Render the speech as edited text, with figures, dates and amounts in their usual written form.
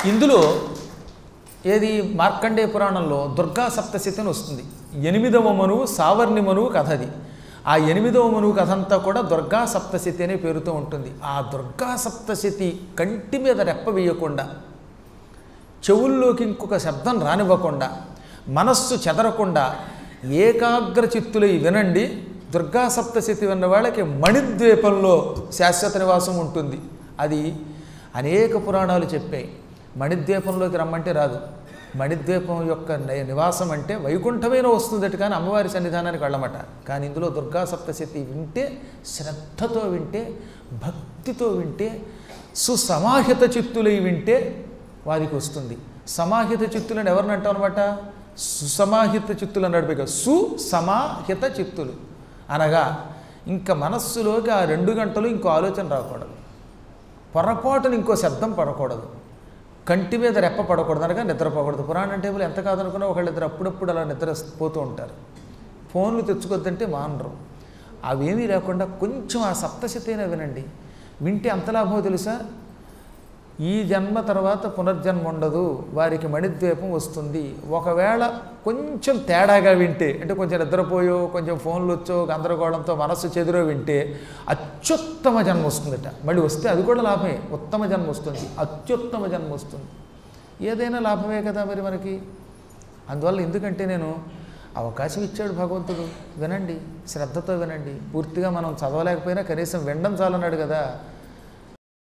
ఇందులో ఏది మార్కండేయ పురాణంలో దుర్గా సప్తశతి అని వస్తుంది. 8వ మనువు సావర్ణి మనువు కథ అది. ఆ 8వ మనువు కథ అంతా కూడా దుర్గా సప్తశతి అనే పేరుతో ఉంటుంది. ఆ దుర్గా సప్తశతి కంటి మీద రెప్ప వేయకుండా, చెవుల్లోకి ఇంకొక శబ్దం రానివ్వకుండా, మనస్సు చెదరకుండా ఏకాగ్ర చిత్తులై వినండి. దుర్గా సప్తశతి విన్న వాళ్ళకి మణిద్వీపంలో శాశ్వత నివాసం ఉంటుంది. అది అనేక పురాణాలు చెప్పాయి. మణిద్వీపంలోకి రమ్మంటే రాదు. మణిద్వీపం యొక్క నివాసం అంటే వైకుంఠమైన వస్తుందట, కానీ అమ్మవారి సన్నిధానానికి వెళ్ళమట. కానీ ఇందులో దుర్గా సప్తశతి వింటే, శ్రద్ధతో వింటే, భక్తితో వింటే, సుసమాహిత చిత్తులై వింటే వారికి వస్తుంది. సమాహిత చిత్తులను ఎవరిని అంటాం అనమాట? సుసమాహిత చిత్తులు అన్నాడు. పైగా సుసమాహిత చిత్తులు అనగా ఇంకా మనస్సులోకి ఆ 2 గంటలు ఇంకో ఆలోచన రాకూడదు, పొరపాటును ఇంకో శబ్దం పడకూడదు, కంటి మీద రెప్ప పడకూడదు, అనగా నిద్రపోకూడదు. పురాణం టేబుల్ ఎంత కాదనుకున్నా ఒకళ్ళిద్దరు అప్పుడప్పుడు అలా నిద్రపోతూ ఉంటారు. ఫోన్లు తెచ్చుకోద్దంటే మానరు. అవేమీ లేకుండా కొంచెం ఆ సప్తశతైనా వినండి. వింటే అంత లాభమో తెలుసా? ఈ జన్మ తర్వాత పునర్జన్మ ఉండదు, వారికి మణిద్వీపం వస్తుంది. ఒకవేళ కొంచెం తేడాగా వింటే, అంటే కొంచెం నిద్రపోయో, కొంచెం ఫోన్లు వచ్చో, గందరగోళంతో మనస్సు చెదిరో వింటే అత్యుత్తమ జన్మ వస్తుందట. మళ్ళీ వస్తే అది కూడా లాభమే, ఉత్తమ జన్మ వస్తుంది, అత్యుత్తమ జన్మ వస్తుంది. ఏదైనా లాభమే కదా మరి మనకి. అందువల్ల ఎందుకంటే నేను అవకాశం ఇచ్చాడు భగవంతుడు, వినండి, శ్రద్ధతో వినండి. పూర్తిగా మనం చదవలేకపోయినా కనీసం వినడం చాలన్నాడు కదా.